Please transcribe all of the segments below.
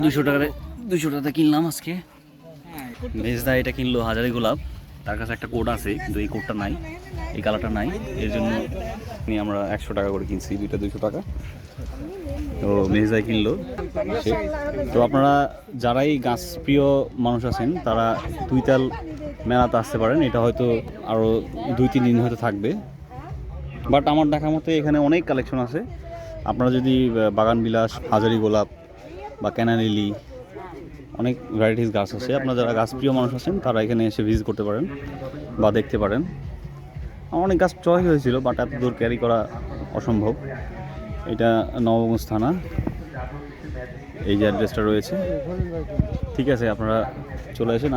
200 টাকা কিনলাম আজকে। মেজদা এটা কিনলো হাজারি গোলাপ, তার কাছে একটা কোড আছে কিন্তু এই কোডটা নাই, এই কালারটা নাই, এর জন্য আমরা 100 টাকা করে কিনছি, দুইটা 200 টাকা। তো মেজদাই কিনলো। তো আপনারা যারাই গাছ প্রিয় মানুষ আছেন তারা দুইতাল মেলাতে আসতে পারেন, এটা হয়তো আরও 2-3 দিন হয়তো থাকবে, বাট আমার দেখা মতে এখানে অনেক কালেকশন আছে। আপনারা যদি বাগান বিলাস, হাজারি গোলাপ বা ক্যানালিলি, অনেক ভ্যারাইটিস গাছ আছে, আপনারা যারা গাছ প্রিয় মানুষ আছেন তারা এখানে এসে ভিজিট করতে পারেন বা দেখতে পারেন। আমার অনেক গাছ চয়েস হয়েছিল, বাট এত দূর ক্যারি করা অসম্ভব। এটা নবগঞ্জ থানা, এই যে অ্যাড্রেসটা রয়েছে। ঠিক আছে, আপনারা চলে আসেন।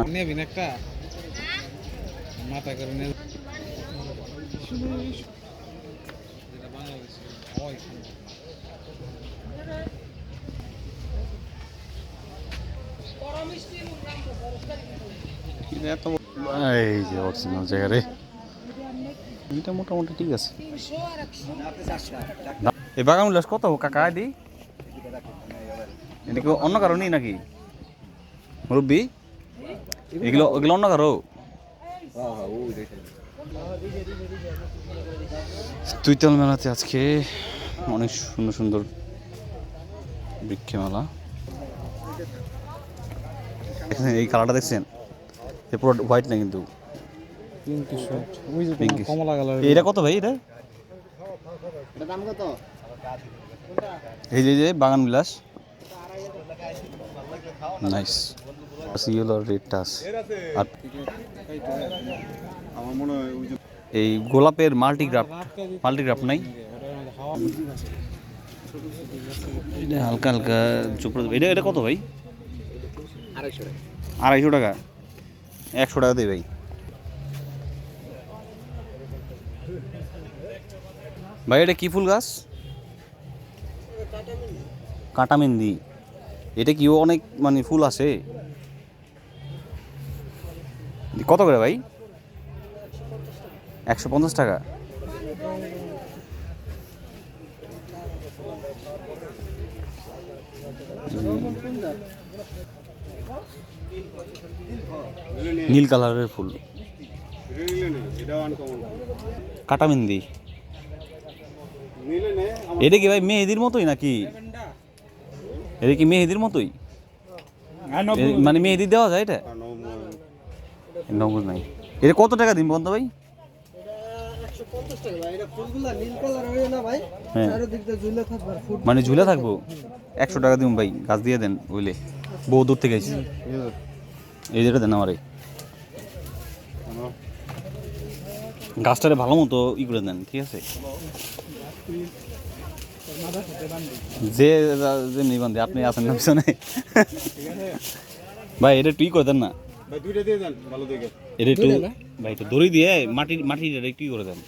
এই যে অরিজিনাল জায়গা রে, এটা মোটামুটি ঠিক আছে। এই বাগান বিলাস কত কাকা দি? এটা কি অন্য কারো নেই নাকি মুরব্বী? এগুলো ওগুলো অন্য কারো? তুইতাল মেলাতে আজকে অনেক সুন্দর সুন্দর বৃক্ষে মেলা। এখানে এই কালারটা দেখছেন, পুরো হোয়াইট না কিন্তু এটা কত ভাই? এটা এই যে বাগান বিলাস নাইস, ইয়েলো রেডটা আছে। আর এই গোলাপের মাল্টিগ্রাফট নাই, এটা হালকা হালকা চোপড়া। এটা কত ভাই? 250 টাকা। 100 টাকা দেই ভাই। ভাই এটা কি ফুল গাছ? কাঁটামেন্দি। এটা কি অনেক মানে ফুল আছে? কত করে ভাই? 150 টাকা। নীল কালারের ফুল, কাঁটামেন্দি। এটা কি ভাই মেহেদির মতোই নাকি? এটা কি মেহেদির মতোই, মানে মেহেদি দেওয়া যায় এটা? নবুজ নাই। এটা কত টাকা দিন বন্ধ ভাই? মানে ঝুলে থাকবো? 100 টাকা দিন ভাই, গাছ দিয়ে দেন বুঝলে, বহু দূর থেকে এসেছি। এই যেটা দেন আমারে, গাছটারে ভালো মতো ই করে দেন, ঠিক আছে? যে যেমনি বান্ধে, আপনি আছেন না পিছনে ভাই, এটা তুই করে দেন না এটা একটু ভাই, একটু দড়ি দিয়ে মাটিটা একটু করে দেন।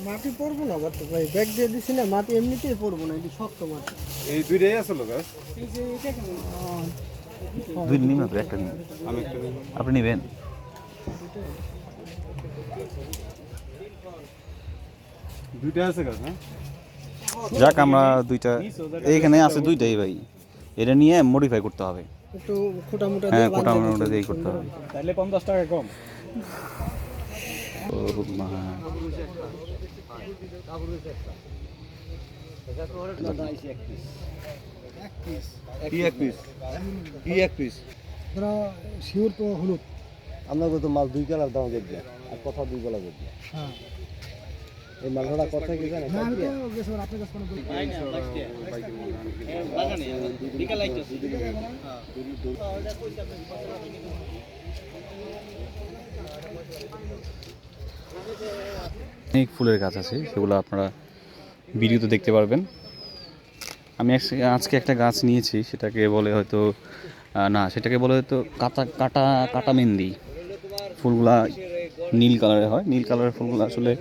মাটি পড়বো না ভাই, ব্যাগ দিয়ে দিছি না, মাটি এমনিতেই পড়বো না, এটা শক্ত মাটি। এই দুইটাই আছে লোক, দুই নিন না, একটা নিন, আপনি নেবেন? দুইটা আছে গাছ। হ্যাঁ যাক, আমরা দুইটা এইখানে আছে, দুইটাই ভাই। এটা নিয়ে মডিফাই করতে হবে, একটু খোটা-মোটা হ্যাঁ, খোটা-মোটা দিয়ে করতে হবে। তাহলে 50 টাকা কম। এক পিস শিওর তো হলুদ, আমরা তো মাল 2 কালার দাম দিয়ে আর কথা 2 কালার দিয়ে। হ্যাঁ, এই মালটা কথা কি জানেন? না আমি তো গেছ আপনার কাছে কোনো নাই না, বাগানে বিকাল লাইট আছে। অনেক ফুলের গাছ আছে, সেগুলো আপনারা ভিডিওতে দেখতে পারবেন। আমি আজকে একটা গাছ নিয়েছি, সেটাকে বলে হয়তো সেটাকে বলে হয়তো কাঁটামেন্দি। ফুলগুলা নীল কালারের হয়, নীল কালারের ফুলগুলো আসলে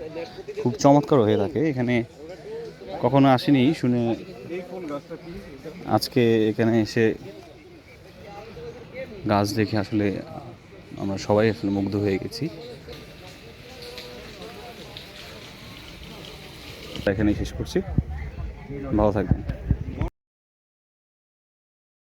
খুব চমৎকার হয়ে থাকে। এখানে কখনো আসিনি, শুনে আজকে এখানে এসে গাছ দেখে আসলে আমরা সবাই আসলে মুগ্ধ হয়ে গেছি। এখানেই শেষ করছি, ভালো থাকবেন।